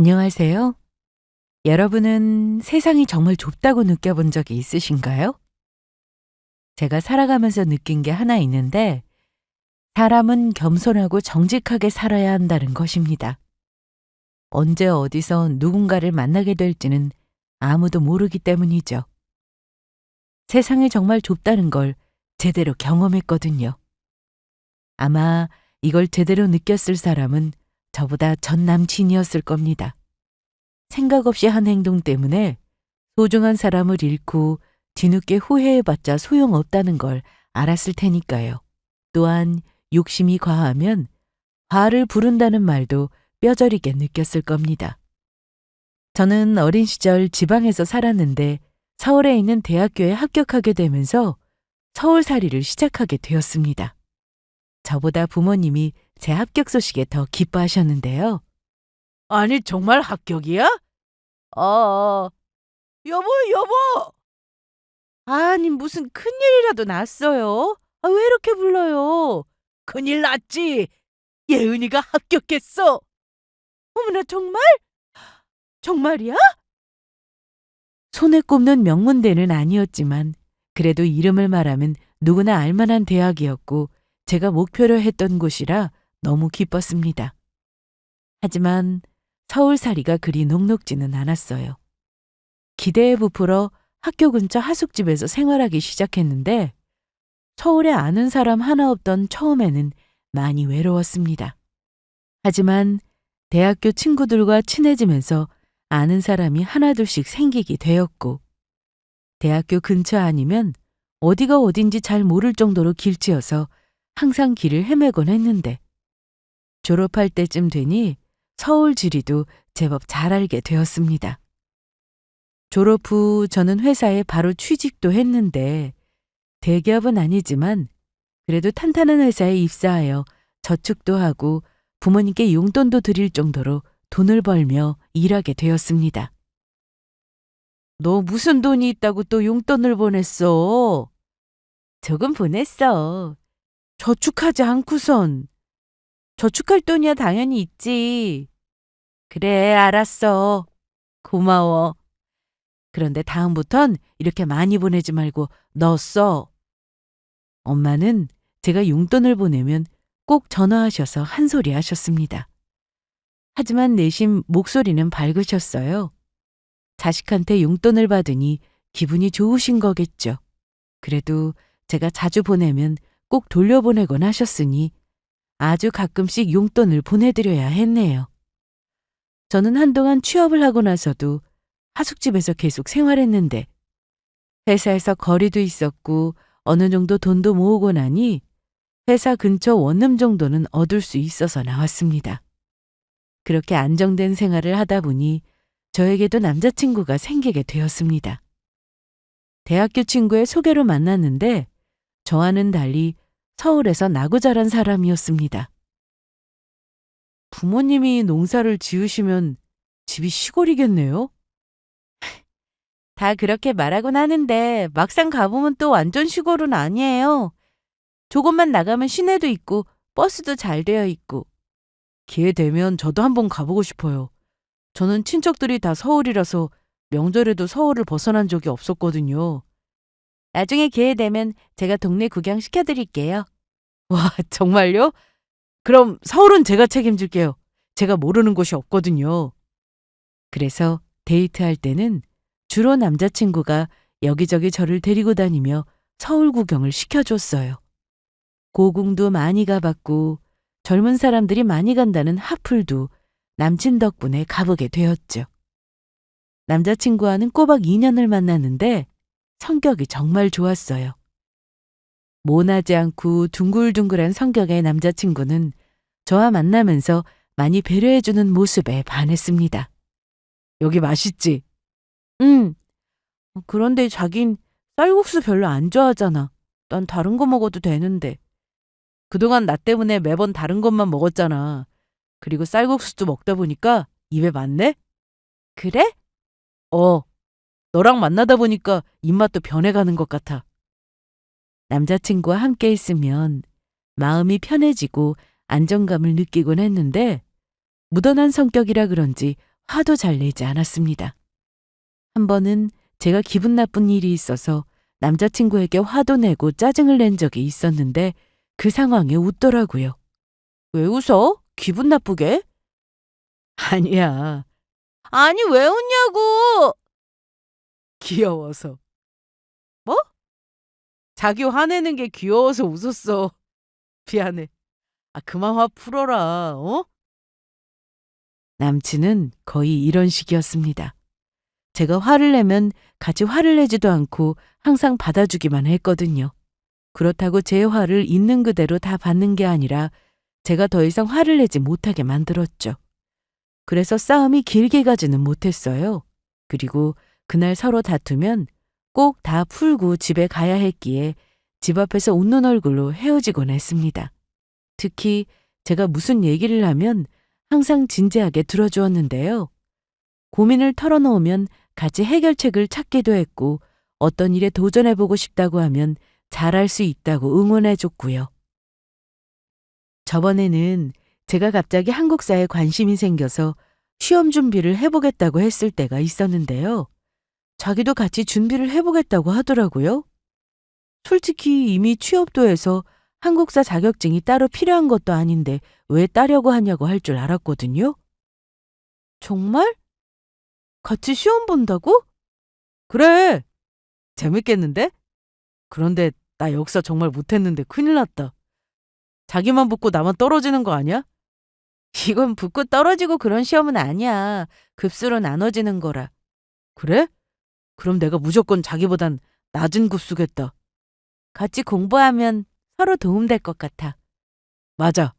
안녕하세요. 여러분은 세상이 정말 좁다고 느껴본 적이 있으신가요? 제가 살아가면서 느낀 게 하나 있는데, 사람은 겸손하고 정직하게 살아야 한다는 것입니다. 언제 어디서 누군가를 만나게 될지는 아무도 모르기 때문이죠. 세상이 정말 좁다는 걸 제대로 경험했거든요. 아마 이걸 제대로 느꼈을 사람은 저보다 전 남친이었을 겁니다. 생각 없이 한 행동 때문에 소중한 사람을 잃고 뒤늦게 후회해봤자 소용없다는 걸 알았을 테니까요. 또한 욕심이 과하면 화를 부른다는 말도 뼈저리게 느꼈을 겁니다. 저는 어린 시절 지방에서 살았는데 서울에 있는 대학교에 합격하게 되면서 서울살이를 시작하게 되었습니다. 저보다 부모님이 제 합격 소식에 더 기뻐하셨는데요. 아니, 정말 합격이야? 여보, 여보! 아니, 무슨 큰일이라도 났어요? 왜 이렇게 불러요? 큰일 났지. 예은이가 합격했어. 어머나, 정말? 정말이야? 손에 꼽는 명문대는 아니었지만 그래도 이름을 말하면 누구나 알만한 대학이었고 제가 목표로 했던 곳이라 너무 기뻤습니다. 하지만 서울살이가 그리 녹록지는 않았어요. 기대에 부풀어 학교 근처 하숙집에서 생활하기 시작했는데 서울에 아는 사람 하나 없던 처음에는 많이 외로웠습니다. 하지만 대학교 친구들과 친해지면서 아는 사람이 하나둘씩 생기게 되었고 대학교 근처 아니면 어디가 어딘지 잘 모를 정도로 길치여서 항상 길을 헤매곤 했는데 졸업할 때쯤 되니 서울 지리도 제법 잘 알게 되었습니다. 졸업 후 저는 회사에 바로 취직도 했는데 대기업은 아니지만 그래도 탄탄한 회사에 입사하여 저축도 하고 부모님께 용돈도 드릴 정도로 돈을 벌며 일하게 되었습니다. 너 무슨 돈이 있다고 또 용돈을 보냈어? 조금 보냈어. 저축하지 않고선. 저축할 돈이야 당연히 있지. 그래, 알았어. 고마워. 그런데 다음부턴 이렇게 많이 보내지 말고 너 써. 엄마는 제가 용돈을 보내면 꼭 전화하셔서 한 소리 하셨습니다. 하지만 내심 목소리는 밝으셨어요. 자식한테 용돈을 받으니 기분이 좋으신 거겠죠. 그래도 제가 자주 보내면 꼭 돌려보내곤 하셨으니 아주 가끔씩 용돈을 보내드려야 했네요. 저는 한동안 취업을 하고 나서도 하숙집에서 계속 생활했는데 회사에서 거리도 있었고 어느 정도 돈도 모으고 나니 회사 근처 원룸 정도는 얻을 수 있어서 나왔습니다. 그렇게 안정된 생활을 하다 보니 저에게도 남자친구가 생기게 되었습니다. 대학교 친구의 소개로 만났는데 저와는 달리 서울에서 나고 자란 사람이었습니다. 부모님이 농사를 지으시면 집이 시골이겠네요? 다 그렇게 말하곤 하는데 막상 가보면 또 완전 시골은 아니에요. 조금만 나가면 시내도 있고 버스도 잘 되어 있고. 기회 되면 저도 한번 가보고 싶어요. 저는 친척들이 다 서울이라서 명절에도 서울을 벗어난 적이 없었거든요. 나중에 기회 되면 제가 동네 구경 시켜드릴게요. 와, 정말요? 그럼 서울은 제가 책임질게요. 제가 모르는 곳이 없거든요. 그래서 데이트할 때는 주로 남자친구가 여기저기 저를 데리고 다니며 서울 구경을 시켜줬어요. 고궁도 많이 가봤고 젊은 사람들이 많이 간다는 하플도 남친 덕분에 가보게 되었죠. 남자친구와는 꼬박 2년을 만났는데 성격이 정말 좋았어요. 모나지 않고 둥글둥글한 성격의 남자친구는 저와 만나면서 많이 배려해주는 모습에 반했습니다. 여기 맛있지? 응. 그런데 자긴 쌀국수 별로 안 좋아하잖아. 난 다른 거 먹어도 되는데. 그동안 나 때문에 매번 다른 것만 먹었잖아. 그리고 쌀국수도 먹다 보니까 입에 맞네? 그래? 너랑 만나다 보니까 입맛도 변해가는 것 같아. 남자친구와 함께 있으면 마음이 편해지고 안정감을 느끼곤 했는데 무던한 성격이라 그런지 화도 잘 내지 않았습니다. 한 번은 제가 기분 나쁜 일이 있어서 남자친구에게 화도 내고 짜증을 낸 적이 있었는데 그 상황에 웃더라고요. 왜 웃어? 기분 나쁘게? 아니야. 아니, 왜 웃냐고! 귀여워서. 뭐? 자기 화내는 게 귀여워서 웃었어. 미안해. 그만 화 풀어라, 어? 남친은 거의 이런 식이었습니다. 제가 화를 내면 같이 화를 내지도 않고 항상 받아주기만 했거든요. 그렇다고 제 화를 있는 그대로 다 받는 게 아니라 제가 더 이상 화를 내지 못하게 만들었죠. 그래서 싸움이 길게 가지는 못했어요. 그리고 그날 서로 다투면 꼭 다 풀고 집에 가야 했기에 집 앞에서 웃는 얼굴로 헤어지곤 했습니다. 특히 제가 무슨 얘기를 하면 항상 진지하게 들어주었는데요. 고민을 털어놓으면 같이 해결책을 찾기도 했고 어떤 일에 도전해보고 싶다고 하면 잘할 수 있다고 응원해줬고요. 저번에는 제가 갑자기 한국사에 관심이 생겨서 시험 준비를 해보겠다고 했을 때가 있었는데요. 자기도 같이 준비를 해보겠다고 하더라고요. 솔직히 이미 취업도 해서 한국사 자격증이 따로 필요한 것도 아닌데 왜 따려고 하냐고 할 줄 알았거든요. 정말? 같이 시험 본다고? 그래. 재밌겠는데? 그런데 나 역사 정말 못했는데 큰일 났다. 자기만 붙고 나만 떨어지는 거 아니야? 이건 붙고 떨어지고 그런 시험은 아니야. 급수로 나눠지는 거라. 그래? 그럼 내가 무조건 자기보단 낮은 급수겠다. 같이 공부하면 서로 도움될 것 같아. 맞아.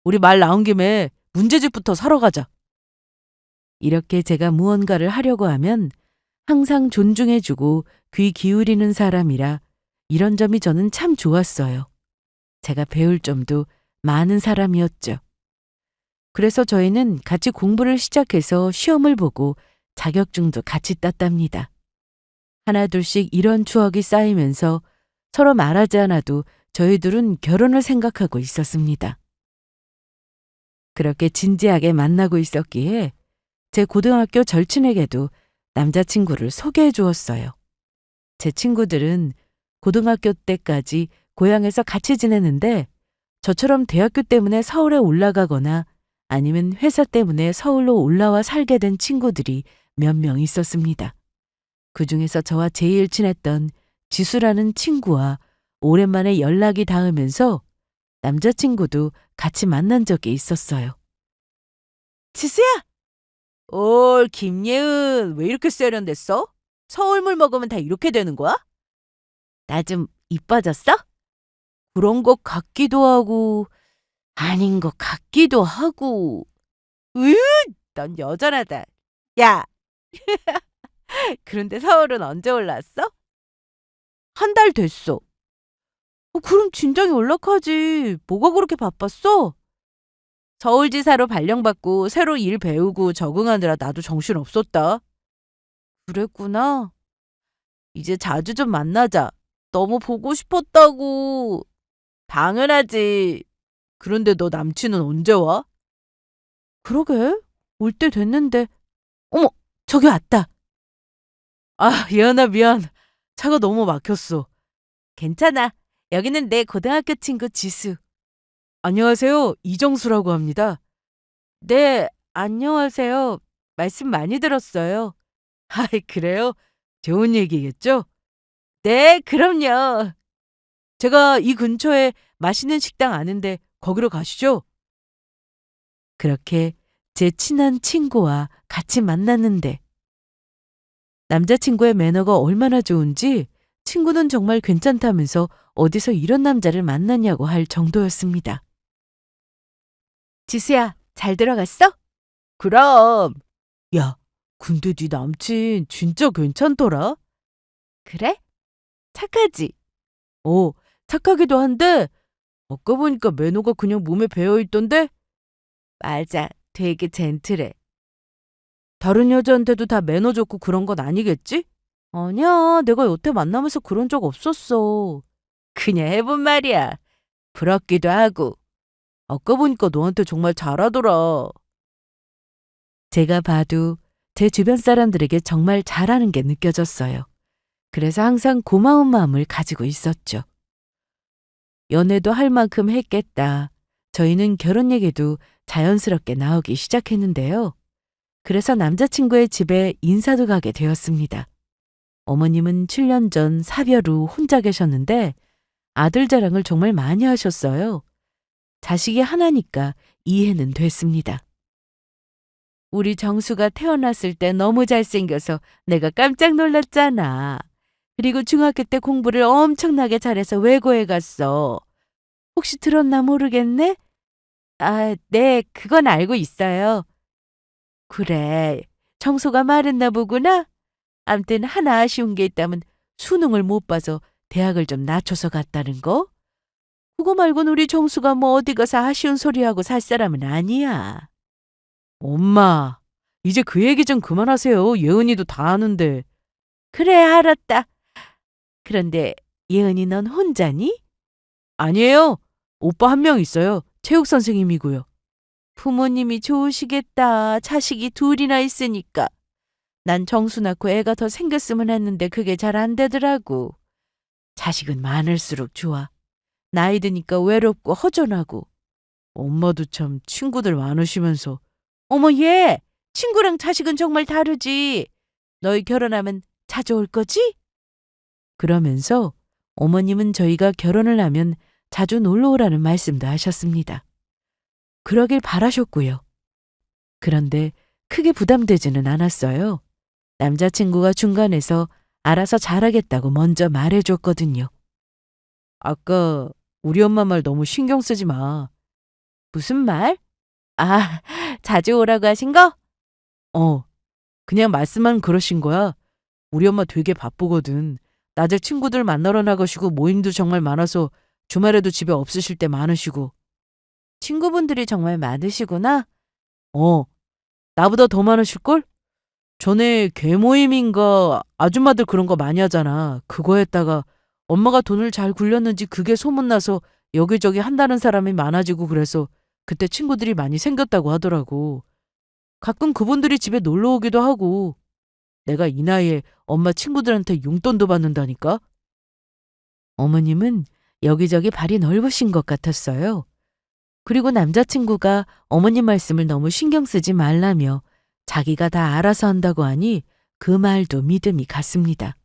우리 말 나온 김에 문제집부터 사러 가자. 이렇게 제가 무언가를 하려고 하면 항상 존중해주고 귀 기울이는 사람이라 이런 점이 저는 참 좋았어요. 제가 배울 점도 많은 사람이었죠. 그래서 저희는 같이 공부를 시작해서 시험을 보고 자격증도 같이 땄답니다. 하나둘씩 이런 추억이 쌓이면서 서로 말하지 않아도 저희들은 결혼을 생각하고 있었습니다. 그렇게 진지하게 만나고 있었기에 제 고등학교 절친에게도 남자친구를 소개해 주었어요. 제 친구들은 고등학교 때까지 고향에서 같이 지내는데 저처럼 대학교 때문에 서울에 올라가거나 아니면 회사 때문에 서울로 올라와 살게 된 친구들이 몇 명 있었습니다. 그중에서 저와 제일 친했던 지수라는 친구와 오랜만에 연락이 닿으면서 남자친구도 같이 만난 적이 있었어요. 지수야! 올, 김예은, 왜 이렇게 세련됐어? 서울물 먹으면 다 이렇게 되는 거야? 나 좀 이뻐졌어? 그런 것 같기도 하고, 아닌 것 같기도 하고. 으, 넌 여전하다. 야, 그런데 서울은 언제 올라왔어? 한 달 됐어. 그럼 진작에 연락하지. 뭐가 그렇게 바빴어? 서울지사로 발령받고 새로 일 배우고 적응하느라 나도 정신없었다. 그랬구나. 이제 자주 좀 만나자. 너무 보고 싶었다고. 당연하지. 그런데 너 남친은 언제 와? 그러게. 올 때 됐는데. 어머, 저기 왔다. 예은아 미안. 차가 너무 막혔어. 괜찮아. 여기는 내 고등학교 친구 지수. 안녕하세요. 이정수라고 합니다. 네, 안녕하세요. 말씀 많이 들었어요. 그래요? 좋은 얘기겠죠? 네, 그럼요. 제가 이 근처에 맛있는 식당 아는데 거기로 가시죠? 그렇게 제 친한 친구와 같이 만났는데 남자친구의 매너가 얼마나 좋은지 친구는 정말 괜찮다면서 어디서 이런 남자를 만났냐고 할 정도였습니다. 지수야, 잘 들어갔어? 그럼. 야, 근데 네 남친 진짜 괜찮더라? 그래? 착하지? 착하기도 한데 아까 보니까 매너가 그냥 몸에 배어있던데? 맞아, 되게 젠틀해. 다른 여자한테도 다 매너 좋고 그런 건 아니겠지? 아니야, 내가 여태 만나면서 그런 적 없었어. 그냥 해본 말이야. 부럽기도 하고. 아까 보니까 너한테 정말 잘하더라. 제가 봐도 제 주변 사람들에게 정말 잘하는 게 느껴졌어요. 그래서 항상 고마운 마음을 가지고 있었죠. 연애도 할 만큼 했겠다. 저희는 결혼 얘기도 자연스럽게 나오기 시작했는데요. 그래서 남자친구의 집에 인사도 가게 되었습니다. 어머님은 7년 전 사별 후 혼자 계셨는데 아들 자랑을 정말 많이 하셨어요. 자식이 하나니까 이해는 됐습니다. 우리 정수가 태어났을 때 너무 잘생겨서 내가 깜짝 놀랐잖아. 그리고 중학교 때 공부를 엄청나게 잘해서 외고에 갔어. 혹시 들었나 모르겠네? 아, 네, 그건 알고 있어요. 그래, 정수가 말했나 보구나? 암튼 하나 아쉬운 게 있다면 수능을 못 봐서 대학을 좀 낮춰서 갔다는 거? 그거 말고는 우리 정수가 뭐 어디 가서 아쉬운 소리하고 살 사람은 아니야. 엄마, 이제 그 얘기 좀 그만하세요. 예은이도 다 아는데. 그래, 알았다. 그런데 예은이 넌 혼자니? 아니에요. 오빠 한 명 있어요. 체육 선생님이고요. 부모님이 좋으시겠다. 자식이 둘이나 있으니까. 난 정수 낳고 애가 더 생겼으면 했는데 그게 잘 안 되더라고. 자식은 많을수록 좋아. 나이 드니까 외롭고 허전하고. 엄마도 참 친구들 많으시면서. 어머 얘! 친구랑 자식은 정말 다르지. 너희 결혼하면 자주 올 거지? 그러면서 어머님은 저희가 결혼을 하면 자주 놀러 오라는 말씀도 하셨습니다. 그러길 바라셨고요. 그런데 크게 부담되지는 않았어요. 남자친구가 중간에서 알아서 잘하겠다고 먼저 말해줬거든요. 아까 우리 엄마 말 너무 신경 쓰지 마. 무슨 말? 아, 자주 오라고 하신 거? 그냥 말씀만 그러신 거야. 우리 엄마 되게 바쁘거든. 낮에 친구들 만나러 나가시고 모임도 정말 많아서 주말에도 집에 없으실 때 많으시고. 친구분들이 정말 많으시구나? 나보다 더 많으실걸? 전에 개모임인가 아줌마들 그런 거 많이 하잖아. 그거 했다가 엄마가 돈을 잘 굴렸는지 그게 소문나서 여기저기 한다는 사람이 많아지고 그래서 그때 친구들이 많이 생겼다고 하더라고. 가끔 그분들이 집에 놀러 오기도 하고. 내가 이 나이에 엄마 친구들한테 용돈도 받는다니까? 어머님은 여기저기 발이 넓으신 것 같았어요. 그리고 남자친구가 어머님 말씀을 너무 신경 쓰지 말라며 자기가 다 알아서 한다고 하니 그 말도 믿음이 갔습니다.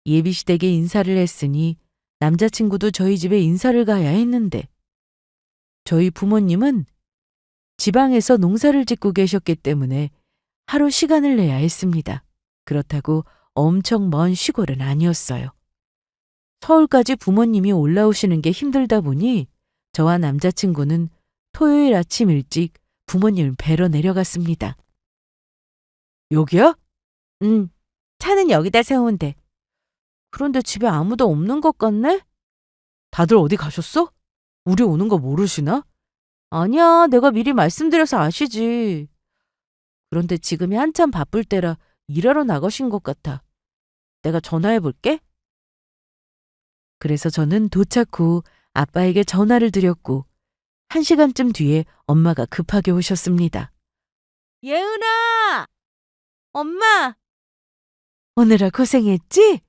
예비시댁에 인사를 했으니 남자친구도 저희 집에 인사를 가야 했는데 저희 부모님은 지방에서 농사를 짓고 계셨기 때문에 하루 시간을 내야 했습니다. 그렇다고 엄청 먼 시골은 아니었어요. 서울까지 부모님이 올라오시는 게 힘들다 보니 저와 남자친구는 토요일 아침 일찍 부모님을 뵈러 내려갔습니다. 여기야? 응, 차는 여기다 세운대. 그런데 집에 아무도 없는 것 같네? 다들 어디 가셨어? 우리 오는 거 모르시나? 아니야, 내가 미리 말씀드려서 아시지. 그런데 지금이 한참 바쁠 때라 일하러 나가신 것 같아. 내가 전화해 볼게. 그래서 저는 도착 후 아빠에게 전화를 드렸고 1시간쯤 뒤에 엄마가 급하게 오셨습니다. 예은아! 엄마! 오느라 고생했지?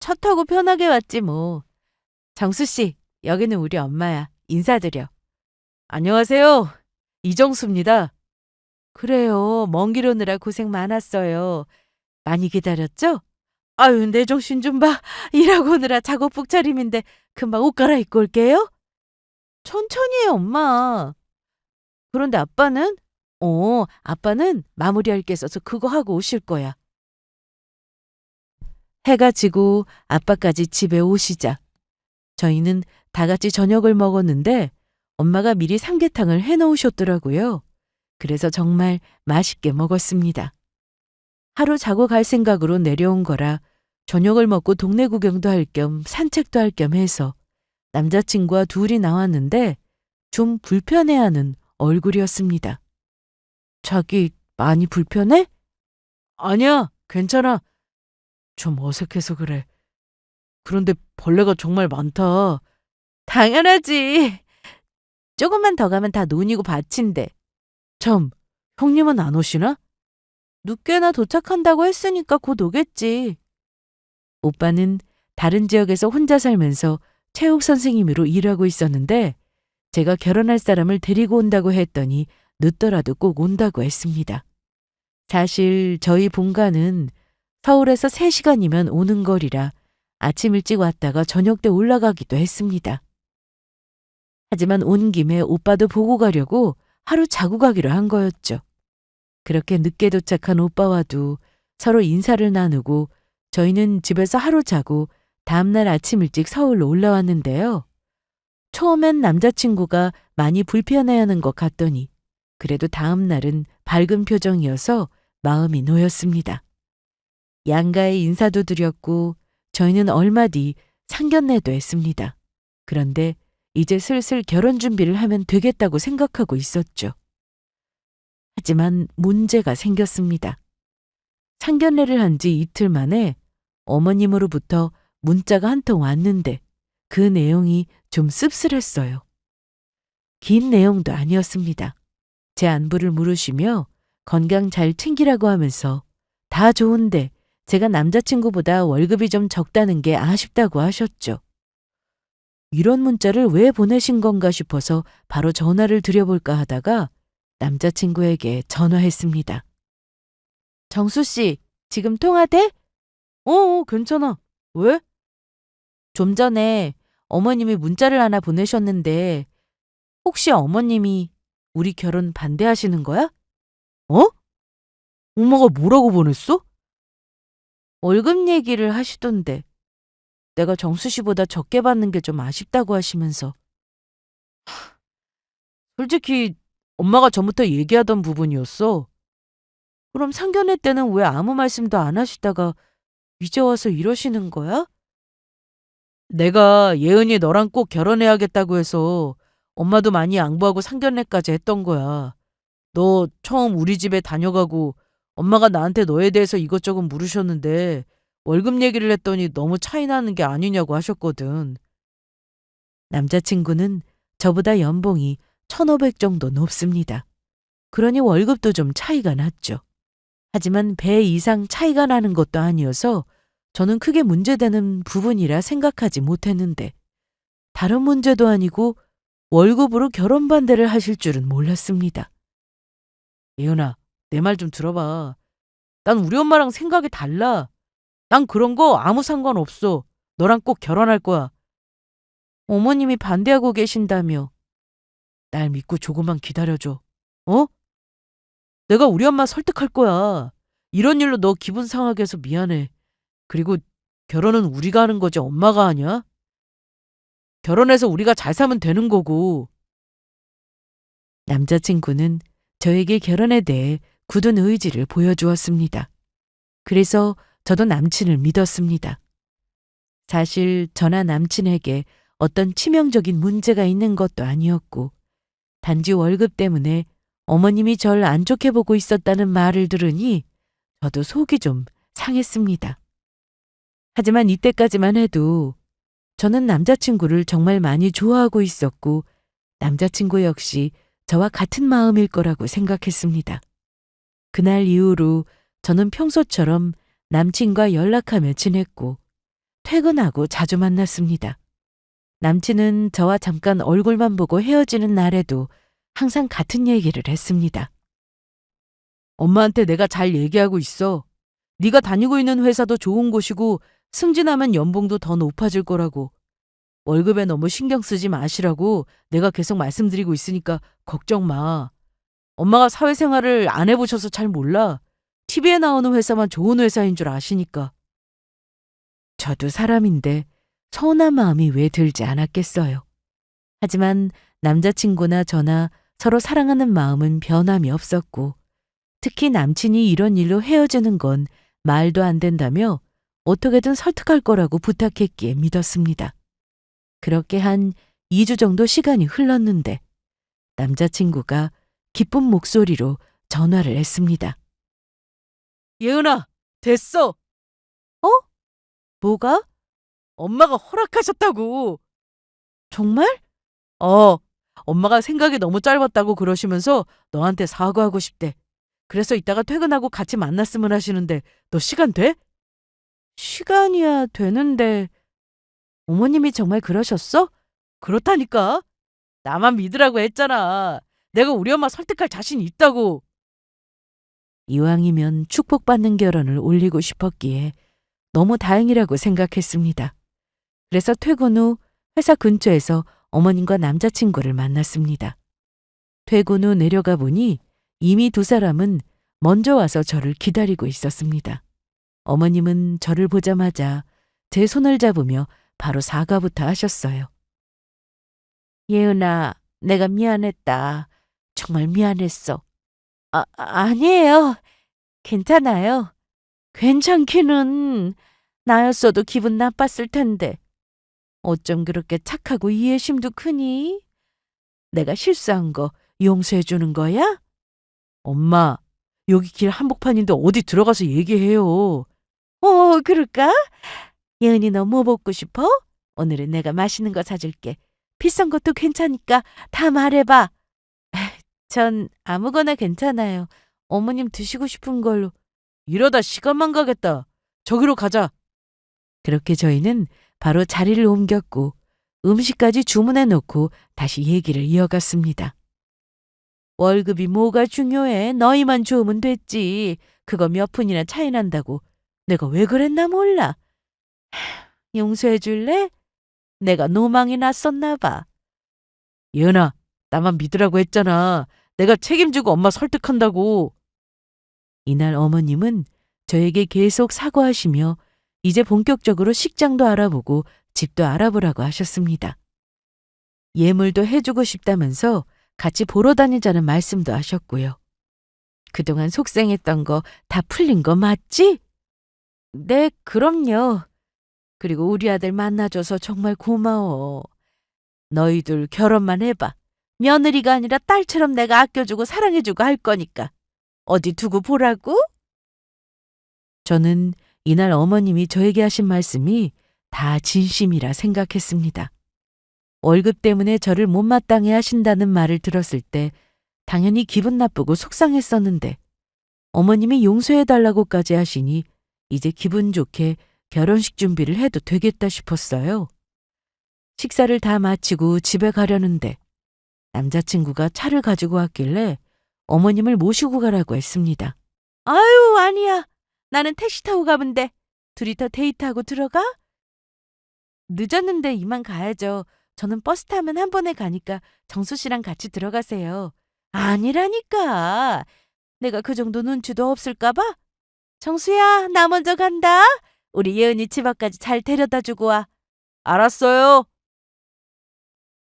차 타고 편하게 왔지 뭐. 정수 씨, 여기는 우리 엄마야. 인사드려. 안녕하세요. 이정수입니다. 그래요. 먼 길 오느라 고생 많았어요. 많이 기다렸죠? 아유, 내 정신 좀 봐. 일하고 오느라 작업복 차림인데 금방 옷 갈아입고 올게요. 천천히 해, 엄마. 그런데 아빠는? 아빠는 마무리할 게 있어서 그거 하고 오실 거야. 해가 지고 아빠까지 집에 오시자 저희는 다 같이 저녁을 먹었는데 엄마가 미리 삼계탕을 해놓으셨더라고요. 그래서 정말 맛있게 먹었습니다. 하루 자고 갈 생각으로 내려온 거라 저녁을 먹고 동네 구경도 할 겸 산책도 할 겸 해서 남자친구와 둘이 나왔는데 좀 불편해하는 얼굴이었습니다. 자기 많이 불편해? 아니야, 괜찮아. 좀 어색해서 그래. 그런데 벌레가 정말 많다. 당연하지. 조금만 더 가면 다 논이고 밭인데. 참, 형님은 안 오시나? 늦게나 도착한다고 했으니까 곧 오겠지. 오빠는 다른 지역에서 혼자 살면서 체육 선생님으로 일하고 있었는데 제가 결혼할 사람을 데리고 온다고 했더니 늦더라도 꼭 온다고 했습니다. 사실 저희 본가는 서울에서 3시간이면 오는 거리라 아침 일찍 왔다가 저녁 때 올라가기도 했습니다. 하지만 온 김에 오빠도 보고 가려고 하루 자고 가기로 한 거였죠. 그렇게 늦게 도착한 오빠와도 서로 인사를 나누고 저희는 집에서 하루 자고 다음날 아침 일찍 서울로 올라왔는데요. 처음엔 남자친구가 많이 불편해하는 것 같더니 그래도 다음날은 밝은 표정이어서 마음이 놓였습니다. 양가에 인사도 드렸고 저희는 얼마 뒤 상견례도 했습니다. 그런데 이제 슬슬 결혼 준비를 하면 되겠다고 생각하고 있었죠. 하지만 문제가 생겼습니다. 상견례를 한 지 이틀 만에 어머님으로부터 문자가 한 통 왔는데 그 내용이 좀 씁쓸했어요. 긴 내용도 아니었습니다. 제 안부를 물으시며 건강 잘 챙기라고 하면서 다 좋은데 제가 남자친구보다 월급이 좀 적다는 게 아쉽다고 하셨죠. 이런 문자를 왜 보내신 건가 싶어서 바로 전화를 드려볼까 하다가 남자친구에게 전화했습니다. 정수 씨, 지금 통화돼? 괜찮아. 왜? 좀 전에 어머님이 문자를 하나 보내셨는데 혹시 어머님이 우리 결혼 반대하시는 거야? 어? 엄마가 뭐라고 보냈어? 월급 얘기를 하시던데 내가 정수 씨보다 적게 받는 게 좀 아쉽다고 하시면서. 솔직히 엄마가 전부터 얘기하던 부분이었어. 그럼 상견례 때는 왜 아무 말씀도 안 하시다가 이제 와서 이러시는 거야? 내가 예은이 너랑 꼭 결혼해야겠다고 해서 엄마도 많이 양보하고 상견례까지 했던 거야. 너 처음 우리 집에 다녀가고 엄마가 나한테 너에 대해서 이것저것 물으셨는데 월급 얘기를 했더니 너무 차이 나는 게 아니냐고 하셨거든. 남자친구는 저보다 연봉이 1,500 정도 높습니다. 그러니 월급도 좀 차이가 났죠. 하지만 배 이상 차이가 나는 것도 아니어서 저는 크게 문제되는 부분이라 생각하지 못했는데 다른 문제도 아니고 월급으로 결혼 반대를 하실 줄은 몰랐습니다. 예은아, 내 말 좀 들어봐. 난 우리 엄마랑 생각이 달라. 난 그런 거 아무 상관없어. 너랑 꼭 결혼할 거야. 어머님이 반대하고 계신다며. 날 믿고 조금만 기다려줘. 어? 내가 우리 엄마 설득할 거야. 이런 일로 너 기분 상하게 해서 미안해. 그리고 결혼은 우리가 하는 거지 엄마가 하냐? 결혼해서 우리가 잘 사면 되는 거고. 남자친구는 저에게 결혼에 대해 굳은 의지를 보여주었습니다. 그래서 저도 남친을 믿었습니다. 사실 저나 남친에게 어떤 치명적인 문제가 있는 것도 아니었고 단지 월급 때문에 어머님이 절 안 좋게 보고 있었다는 말을 들으니 저도 속이 좀 상했습니다. 하지만 이때까지만 해도 저는 남자친구를 정말 많이 좋아하고 있었고 남자친구 역시 저와 같은 마음일 거라고 생각했습니다. 그날 이후로 저는 평소처럼 남친과 연락하며 지냈고 퇴근하고 자주 만났습니다. 남친은 저와 잠깐 얼굴만 보고 헤어지는 날에도 항상 같은 얘기를 했습니다. 엄마한테 내가 잘 얘기하고 있어. 네가 다니고 있는 회사도 좋은 곳이고 승진하면 연봉도 더 높아질 거라고. 월급에 너무 신경 쓰지 마시라고 내가 계속 말씀드리고 있으니까 걱정 마. 엄마가 사회생활을 안 해보셔서 잘 몰라. TV에 나오는 회사만 좋은 회사인 줄 아시니까. 저도 사람인데 서운한 마음이 왜 들지 않았겠어요. 하지만 남자친구나 저나 서로 사랑하는 마음은 변함이 없었고 특히 남친이 이런 일로 헤어지는 건 말도 안 된다며 어떻게든 설득할 거라고 부탁했기에 믿었습니다. 그렇게 한 2주 정도 시간이 흘렀는데 남자친구가 기쁜 목소리로 전화를 했습니다. 예은아, 됐어. 뭐가? 엄마가 허락하셨다고. 정말? 엄마가 생각이 너무 짧았다고 그러시면서 너한테 사과하고 싶대. 그래서 이따가 퇴근하고 같이 만났으면 하시는데 너 시간 돼? 시간이야 되는데 어머님이 정말 그러셨어? 그렇다니까. 나만 믿으라고 했잖아. 내가 우리 엄마 설득할 자신 있다고. 이왕이면 축복받는 결혼을 올리고 싶었기에 너무 다행이라고 생각했습니다. 그래서 퇴근 후 회사 근처에서 어머님과 남자친구를 만났습니다. 퇴근 후 내려가 보니 이미 두 사람은 먼저 와서 저를 기다리고 있었습니다. 어머님은 저를 보자마자 제 손을 잡으며 바로 사과부터 하셨어요. 예은아, 내가 미안했다. 정말 미안했어. 아니에요. 괜찮아요. 괜찮기는 나였어도 기분 나빴을 텐데. 어쩜 그렇게 착하고 이해심도 크니? 내가 실수한 거 용서해 주는 거야? 엄마, 여기 길 한복판인데 어디 들어가서 얘기해요. 그럴까? 예은이 너 뭐 먹고 싶어? 오늘은 내가 맛있는 거 사줄게. 비싼 것도 괜찮으니까 다 말해봐. 전 아무거나 괜찮아요. 어머님 드시고 싶은 걸로. 이러다 시간만 가겠다. 저기로 가자. 그렇게 저희는 바로 자리를 옮겼고 음식까지 주문해 놓고 다시 얘기를 이어갔습니다. 월급이 뭐가 중요해? 너희만 좋으면 됐지. 그거 몇 푼이나 차이 난다고. 내가 왜 그랬나 몰라. 용서해 줄래? 내가 노망이 났었나 봐. 예은아, 나만 믿으라고 했잖아. 내가 책임지고 엄마 설득한다고. 이날 어머님은 저에게 계속 사과하시며 이제 본격적으로 식장도 알아보고 집도 알아보라고 하셨습니다. 예물도 해주고 싶다면서 같이 보러 다니자는 말씀도 하셨고요. 그동안 속상했던 거 다 풀린 거 맞지? 네, 그럼요. 그리고 우리 아들 만나줘서 정말 고마워. 너희들 결혼만 해봐. 며느리가 아니라 딸처럼 내가 아껴주고 사랑해주고 할 거니까. 어디 두고 보라고? 저는 이날 어머님이 저에게 하신 말씀이 다 진심이라 생각했습니다. 월급 때문에 저를 못마땅해 하신다는 말을 들었을 때 당연히 기분 나쁘고 속상했었는데 어머님이 용서해달라고까지 하시니 이제 기분 좋게 결혼식 준비를 해도 되겠다 싶었어요. 식사를 다 마치고 집에 가려는데 남자친구가 차를 가지고 왔길래 어머님을 모시고 가라고 했습니다. 아유, 아니야. 나는 택시 타고 가면 돼. 둘이 더 데이트하고 들어가? 늦었는데 이만 가야죠. 저는 버스 타면 한 번에 가니까 정수 씨랑 같이 들어가세요. 아니라니까. 내가 그 정도 눈치도 없을까 봐? 정수야, 나 먼저 간다. 우리 예은이 집 앞까지 잘 데려다 주고 와. 알았어요.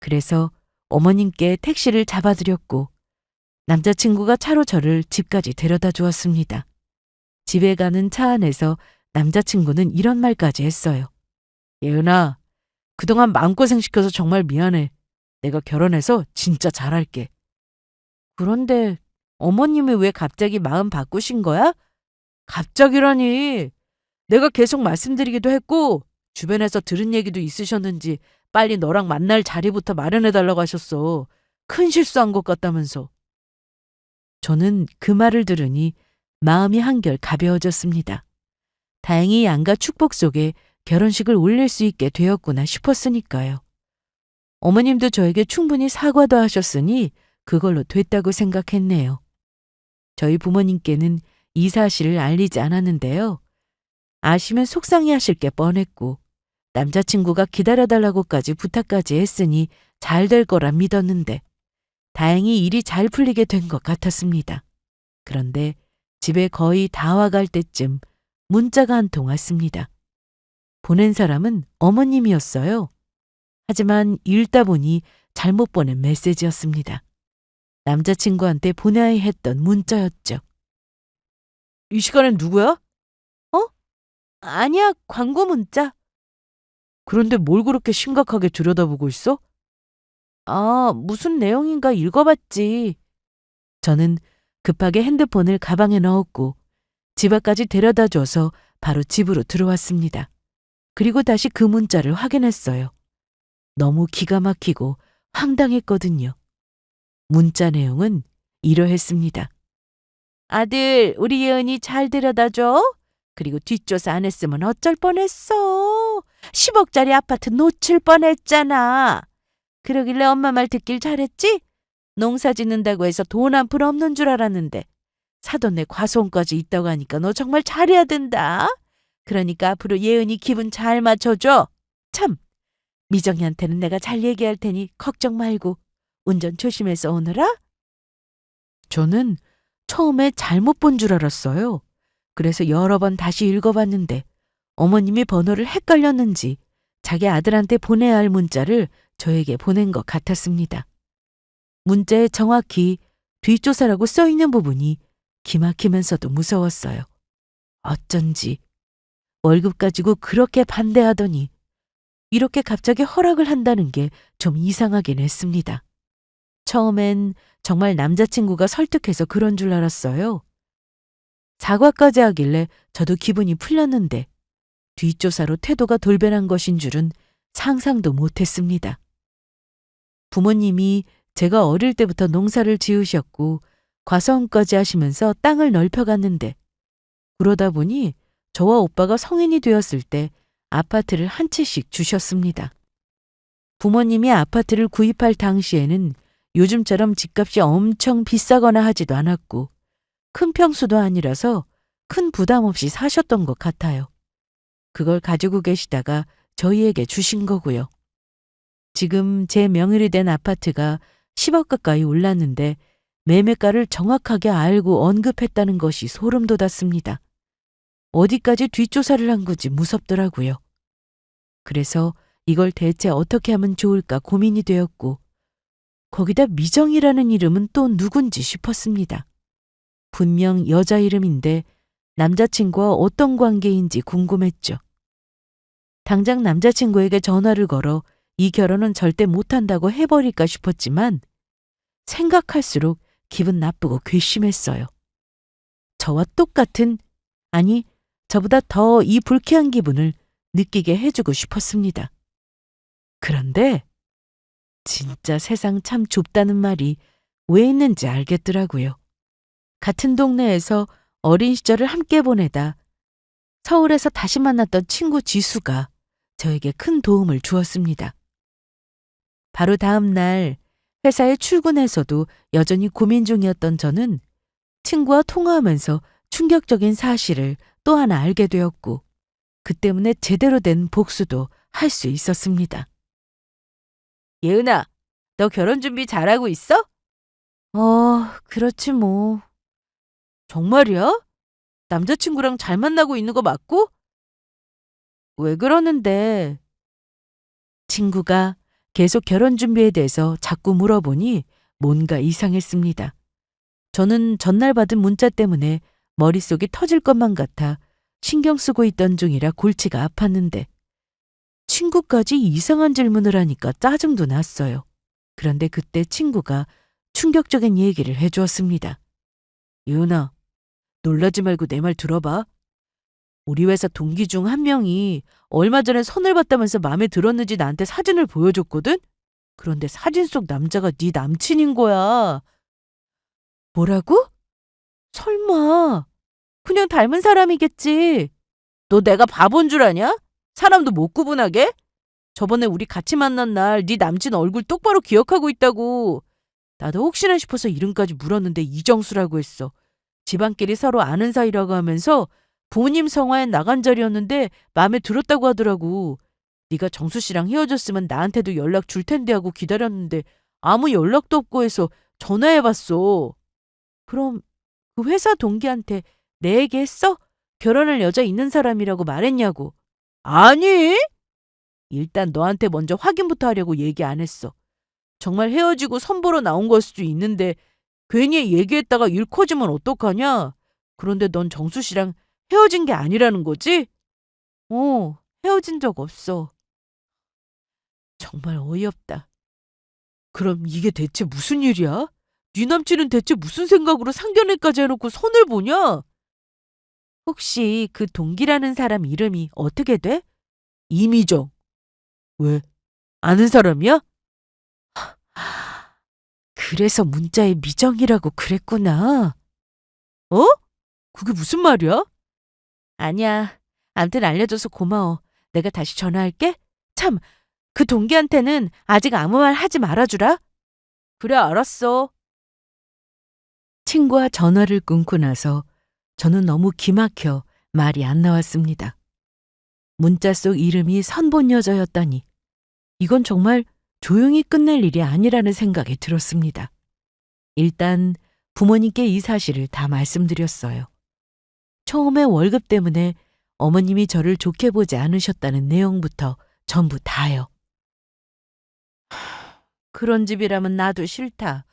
그래서 어머님께 택시를 잡아드렸고 남자친구가 차로 저를 집까지 데려다 주었습니다. 집에 가는 차 안에서 남자친구는 이런 말까지 했어요. 예은아, 그동안 마음고생 시켜서 정말 미안해. 내가 결혼해서 진짜 잘할게. 그런데 어머님이 왜 갑자기 마음 바꾸신 거야? 갑자기라니. 내가 계속 말씀드리기도 했고 주변에서 들은 얘기도 있으셨는지 빨리 너랑 만날 자리부터 마련해달라고 하셨어. 큰 실수한 것 같다면서. 저는 그 말을 들으니 마음이 한결 가벼워졌습니다. 다행히 양가 축복 속에 결혼식을 올릴 수 있게 되었구나 싶었으니까요. 어머님도 저에게 충분히 사과도 하셨으니 그걸로 됐다고 생각했네요. 저희 부모님께는 이 사실을 알리지 않았는데요. 아시면 속상해하실 게 뻔했고 남자친구가 기다려달라고까지 부탁까지 했으니 잘 될 거라 믿었는데 다행히 일이 잘 풀리게 된 것 같았습니다. 그런데 집에 거의 다 와갈 때쯤 문자가 한 통 왔습니다. 보낸 사람은 어머님이었어요. 하지만 읽다 보니 잘못 보낸 메시지였습니다. 남자친구한테 보내야 했던 문자였죠. 이 시간엔 누구야? 아니야, 광고 문자. 그런데 뭘 그렇게 심각하게 들여다보고 있어? 무슨 내용인가 읽어봤지. 저는 급하게 핸드폰을 가방에 넣었고 집 앞까지 데려다 줘서 바로 집으로 들어왔습니다. 그리고 다시 그 문자를 확인했어요. 너무 기가 막히고 황당했거든요. 문자 내용은 이러했습니다. 아들, 우리 예은이 잘 데려다줘. 그리고 뒷조사 안 했으면 어쩔 뻔했어. 10억짜리 아파트 놓칠 뻔했잖아. 그러길래 엄마 말 듣길 잘했지? 농사 짓는다고 해서 돈 한 푼 없는 줄 알았는데 사돈네 과손까지 있다고 하니까 너 정말 잘해야 된다. 그러니까 앞으로 예은이 기분 잘 맞춰줘. 참, 미정이한테는 내가 잘 얘기할 테니 걱정 말고 운전 조심해서 오너라. 저는 처음에 잘못 본 줄 알았어요. 그래서 여러 번 다시 읽어봤는데 어머님이 번호를 헷갈렸는지 자기 아들한테 보내야 할 문자를 저에게 보낸 것 같았습니다. 문자에 정확히 뒷조사라고 써있는 부분이 기막히면서도 무서웠어요. 어쩐지 월급 가지고 그렇게 반대하더니 이렇게 갑자기 허락을 한다는 게 좀 이상하긴 했습니다. 처음엔 정말 남자친구가 설득해서 그런 줄 알았어요. 사과까지 하길래 저도 기분이 풀렸는데 뒷조사로 태도가 돌변한 것인 줄은 상상도 못했습니다. 부모님이 제가 어릴 때부터 농사를 지으셨고 과수원까지 하시면서 땅을 넓혀갔는데 그러다 보니 저와 오빠가 성인이 되었을 때 아파트를 한 채씩 주셨습니다. 부모님이 아파트를 구입할 당시에는 요즘처럼 집값이 엄청 비싸거나 하지도 않았고 큰 평수도 아니라서 큰 부담 없이 사셨던 것 같아요. 그걸 가지고 계시다가 저희에게 주신 거고요. 지금 제 명의로 된 아파트가 10억 가까이 올랐는데 매매가를 정확하게 알고 언급했다는 것이 소름 돋았습니다. 어디까지 뒷조사를 한 건지 무섭더라고요. 그래서 이걸 대체 어떻게 하면 좋을까 고민이 되었고 거기다 미정이라는 이름은 또 누군지 싶었습니다. 분명 여자 이름인데 남자친구와 어떤 관계인지 궁금했죠. 당장 남자친구에게 전화를 걸어 이 결혼은 절대 못한다고 해버릴까 싶었지만 생각할수록 기분 나쁘고 괘씸했어요. 저와 똑같은, 아니 저보다 더 이 불쾌한 기분을 느끼게 해주고 싶었습니다. 그런데 진짜 세상 참 좁다는 말이 왜 있는지 알겠더라고요. 같은 동네에서 어린 시절을 함께 보내다 서울에서 다시 만났던 친구 지수가 저에게 큰 도움을 주었습니다. 바로 다음 날 회사에 출근해서도 여전히 고민 중이었던 저는 친구와 통화하면서 충격적인 사실을 또 하나 알게 되었고 그 때문에 제대로 된 복수도 할 수 있었습니다. 예은아, 너 결혼 준비 잘하고 있어? 그렇지 뭐. 정말이야? 남자친구랑 잘 만나고 있는 거 맞고? 왜 그러는데? 친구가 계속 결혼 준비에 대해서 자꾸 물어보니 뭔가 이상했습니다. 저는 전날 받은 문자 때문에 머릿속이 터질 것만 같아 신경 쓰고 있던 중이라 골치가 아팠는데 친구까지 이상한 질문을 하니까 짜증도 났어요. 그런데 그때 친구가 충격적인 얘기를 해주었습니다. 예은아, 놀라지 말고 내 말 들어봐. 우리 회사 동기 중 한 명이 얼마 전에 선을 봤다면서 마음에 들었는지 나한테 사진을 보여줬거든? 그런데 사진 속 남자가 네 남친인 거야. 뭐라고? 설마 그냥 닮은 사람이겠지. 너 내가 바본 줄 아냐? 사람도 못 구분하게? 저번에 우리 같이 만난 날 네 남친 얼굴 똑바로 기억하고 있다고. 나도 혹시나 싶어서 이름까지 물었는데 이정수라고 했어. 집안끼리 서로 아는 사이라고 하면서 부모님 성화에 나간 자리였는데 마음에 들었다고 하더라고. 네가 정수 씨랑 헤어졌으면 나한테도 연락 줄 텐데 하고 기다렸는데 아무 연락도 없고 해서 전화해봤어. 그럼 그 회사 동기한테 내 얘기했어? 결혼할 여자 있는 사람이라고 말했냐고. 아니? 일단 너한테 먼저 확인부터 하려고 얘기 안 했어. 정말 헤어지고 선보러 나온 걸 수도 있는데 괜히 얘기했다가 일 커지면 어떡하냐? 그런데 넌 정수 씨랑 헤어진 게 아니라는 거지? 헤어진 적 없어. 정말 어이없다. 그럼 이게 대체 무슨 일이야? 네 남친은 대체 무슨 생각으로 상견례까지 해놓고 선을 보냐? 혹시 그 동기라는 사람 이름이 어떻게 돼? 이미정. 왜? 아는 사람이야? 그래서 문자에 미정이라고 그랬구나. 어? 그게 무슨 말이야? 아니야. 암튼 알려줘서 고마워. 내가 다시 전화할게. 참, 그 동기한테는 아직 아무 말 하지 말아주라. 그래, 알았어. 친구와 전화를 끊고 나서 저는 너무 기막혀 말이 안 나왔습니다. 문자 속 이름이 선본 여자였다니 이건 정말 조용히 끝낼 일이 아니라는 생각이 들었습니다. 일단 부모님께 이 사실을 다 말씀드렸어요. 처음에 월급 때문에 어머님이 저를 좋게 보지 않으셨다는 내용부터 전부 다요. 그런 집이라면 나도 싫다.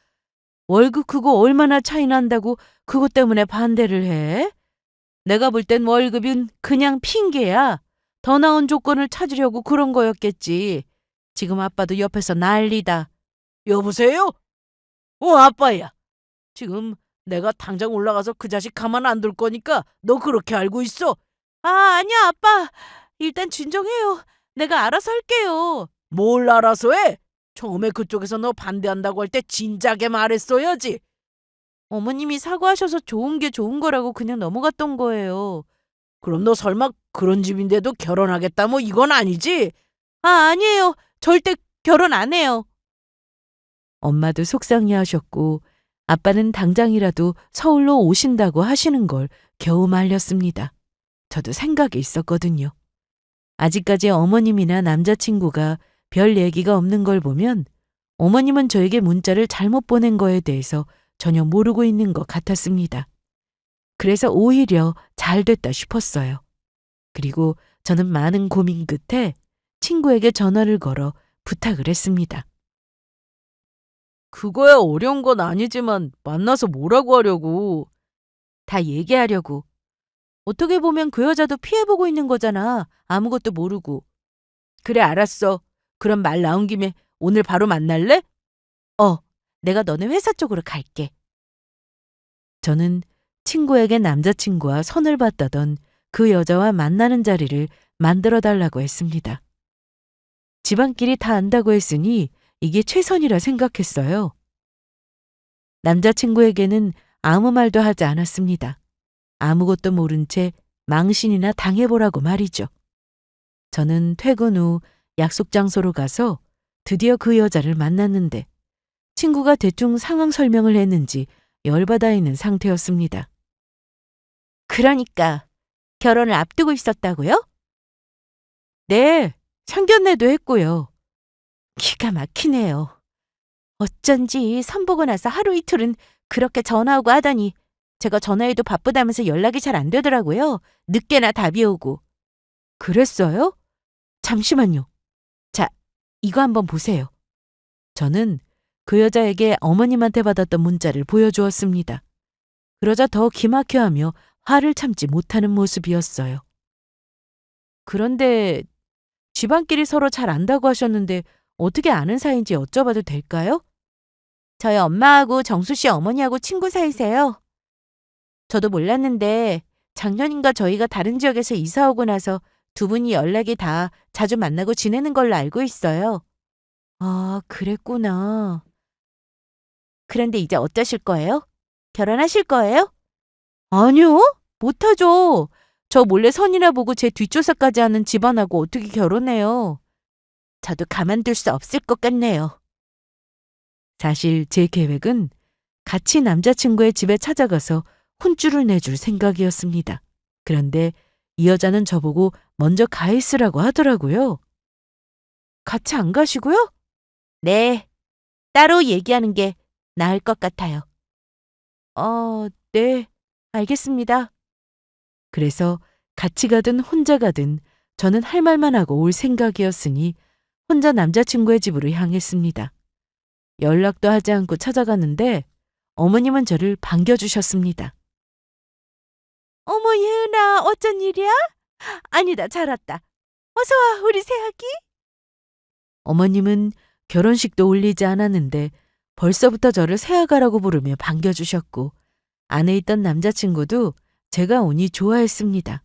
월급 그거 얼마나 차이 난다고 그것 때문에 반대를 해? 내가 볼 땐 월급은 그냥 핑계야. 더 나은 조건을 찾으려고 그런 거였겠지. 지금 아빠도 옆에서 난리다. 여보세요? 아빠야. 지금 내가 당장 올라가서 그 자식 가만 안 둘 거니까 너 그렇게 알고 있어. 아니야, 아빠. 일단 진정해요. 내가 알아서 할게요. 뭘 알아서 해? 처음에 그쪽에서 너 반대한다고 할 때 진작에 말했어야지. 어머님이 사과하셔서 좋은 게 좋은 거라고 그냥 넘어갔던 거예요. 그럼 너 설마 그런 집인데도 결혼하겠다 뭐 이건 아니지? 아니에요. 절대 결혼 안 해요. 엄마도 속상해 하셨고 아빠는 당장이라도 서울로 오신다고 하시는 걸 겨우 말렸습니다. 저도 생각이 있었거든요. 아직까지 어머님이나 남자친구가 별 얘기가 없는 걸 보면 어머님은 저에게 문자를 잘못 보낸 거에 대해서 전혀 모르고 있는 것 같았습니다. 그래서 오히려 잘 됐다 싶었어요. 그리고 저는 많은 고민 끝에 친구에게 전화를 걸어 부탁을 했습니다. 그거야 어려운 건 아니지만 만나서 뭐라고 하려고. 다 얘기하려고. 어떻게 보면 그 여자도 피해보고 있는 거잖아. 아무것도 모르고. 그래, 알았어. 그럼 말 나온 김에 오늘 바로 만날래? 내가 너네 회사 쪽으로 갈게. 저는 친구에게 남자친구와 선을 봤다던 그 여자와 만나는 자리를 만들어 달라고 했습니다. 집안끼리 다 안다고 했으니 이게 최선이라 생각했어요. 남자친구에게는 아무 말도 하지 않았습니다. 아무것도 모른 채 망신이나 당해보라고 말이죠. 저는 퇴근 후 약속 장소로 가서 드디어 그 여자를 만났는데 친구가 대충 상황 설명을 했는지 열받아 있는 상태였습니다. 그러니까 결혼을 앞두고 있었다고요? 네, 상견례도 했고요. 기가 막히네요. 어쩐지 선보고 나서 하루 이틀은 그렇게 전화오고 하더니 제가 전화해도 바쁘다면서 연락이 잘 안 되더라고요. 늦게나 답이 오고. 그랬어요? 잠시만요. 자, 이거 한번 보세요. 저는 그 여자에게 어머님한테 받았던 문자를 보여주었습니다. 그러자 더 기막혀하며 화를 참지 못하는 모습이었어요. 그런데 집안끼리 서로 잘 안다고 하셨는데 어떻게 아는 사이인지 여쭤봐도 될까요? 저희 엄마하고 정수 씨 어머니하고 친구 사이세요. 저도 몰랐는데 작년인가 저희가 다른 지역에서 이사 오고 나서 두 분이 연락이 다 자주 만나고 지내는 걸로 알고 있어요. 아, 그랬구나. 그런데 이제 어쩌실 거예요? 결혼하실 거예요? 아니요, 못하죠. 저 몰래 선이나 보고 제 뒷조사까지 하는 집안하고 어떻게 결혼해요? 저도 가만둘 수 없을 것 같네요. 사실 제 계획은 같이 남자친구의 집에 찾아가서 혼쭐을 내줄 생각이었습니다. 그런데 이 여자는 저보고 먼저 가 있으라고 하더라고요. 같이 안 가시고요? 네, 따로 얘기하는 게 나을 것 같아요. 네, 알겠습니다. 그래서 같이 가든 혼자 가든 저는 할 말만 하고 올 생각이었으니 혼자 남자친구의 집으로 향했습니다. 연락도 하지 않고 찾아갔는데 어머님은 저를 반겨주셨습니다. 어머, 예은아, 어쩐 일이야? 아니다, 잘 왔다. 어서 와, 우리 새아기. 어머님은 결혼식도 올리지 않았는데 벌써부터 저를 새아가라고 부르며 반겨주셨고 안에 있던 남자친구도 제가 오니 좋아했습니다.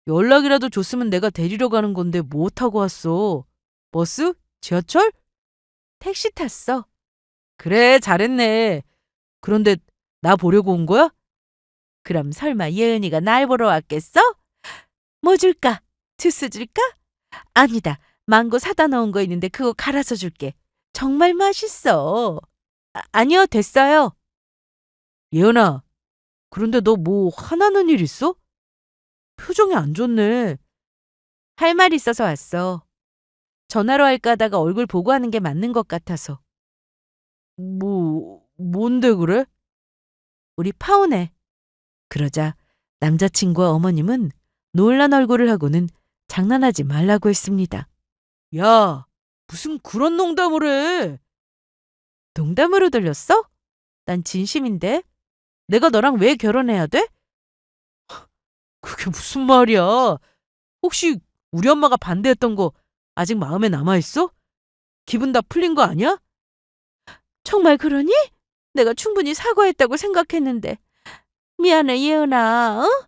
연락이라도 줬으면 내가 데리러 가는 건데 뭐 타고 왔어? 버스? 지하철? 택시 탔어. 그래, 잘했네. 그런데 나 보려고 온 거야? 그럼 설마 예은이가 날 보러 왔겠어? 뭐 줄까? 주스 줄까? 아니다. 망고 사다 놓은 거 있는데 그거 갈아서 줄게. 정말 맛있어. 아니요, 됐어요. 예은아, 그런데 너 뭐 화나는 일 있어? 표정이 안 좋네. 할 말 있어서 왔어. 전화로 할까 하다가 얼굴 보고 하는 게 맞는 것 같아서. 뭔데 그래? 우리 파혼해. 그러자 남자친구와 어머님은 놀란 얼굴을 하고는 장난하지 말라고 했습니다. 야, 무슨 그런 농담을 해? 농담으로 들렸어? 난 진심인데. 내가 너랑 왜 결혼해야 돼? 그게 무슨 말이야? 혹시 우리 엄마가 반대했던 거 아직 마음에 남아있어? 기분 다 풀린 거 아니야? 정말 그러니? 내가 충분히 사과했다고 생각했는데. 미안해, 예은아. 어?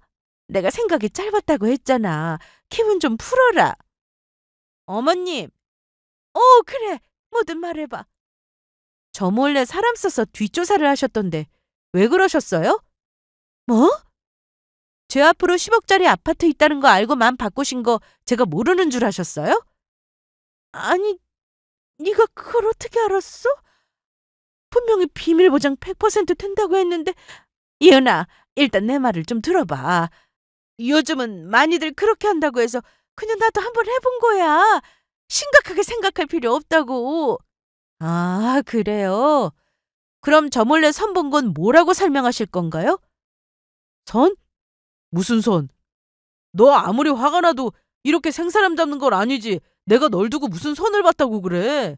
내가 생각이 짧았다고 했잖아. 기분 좀 풀어라. 어머님. 그래. 뭐든 말해봐. 저 몰래 사람 써서 뒷조사를 하셨던데 왜 그러셨어요? 뭐? 제 앞으로 10억짜리 아파트 있다는 거 알고 마음 바꾸신 거 제가 모르는 줄 아셨어요? 아니, 네가 그걸 어떻게 알았어? 분명히 비밀 보장 100% 된다고 했는데. 예은아, 일단 내 말을 좀 들어봐. 요즘은 많이들 그렇게 한다고 해서 그냥 나도 한번 해본 거야. 심각하게 생각할 필요 없다고. 아, 그래요? 그럼 저 몰래 선 본 건 뭐라고 설명하실 건가요? 선? 무슨 선? 너 아무리 화가 나도 이렇게 생사람 잡는 건 아니지. 내가 널 두고 무슨 선을 봤다고 그래?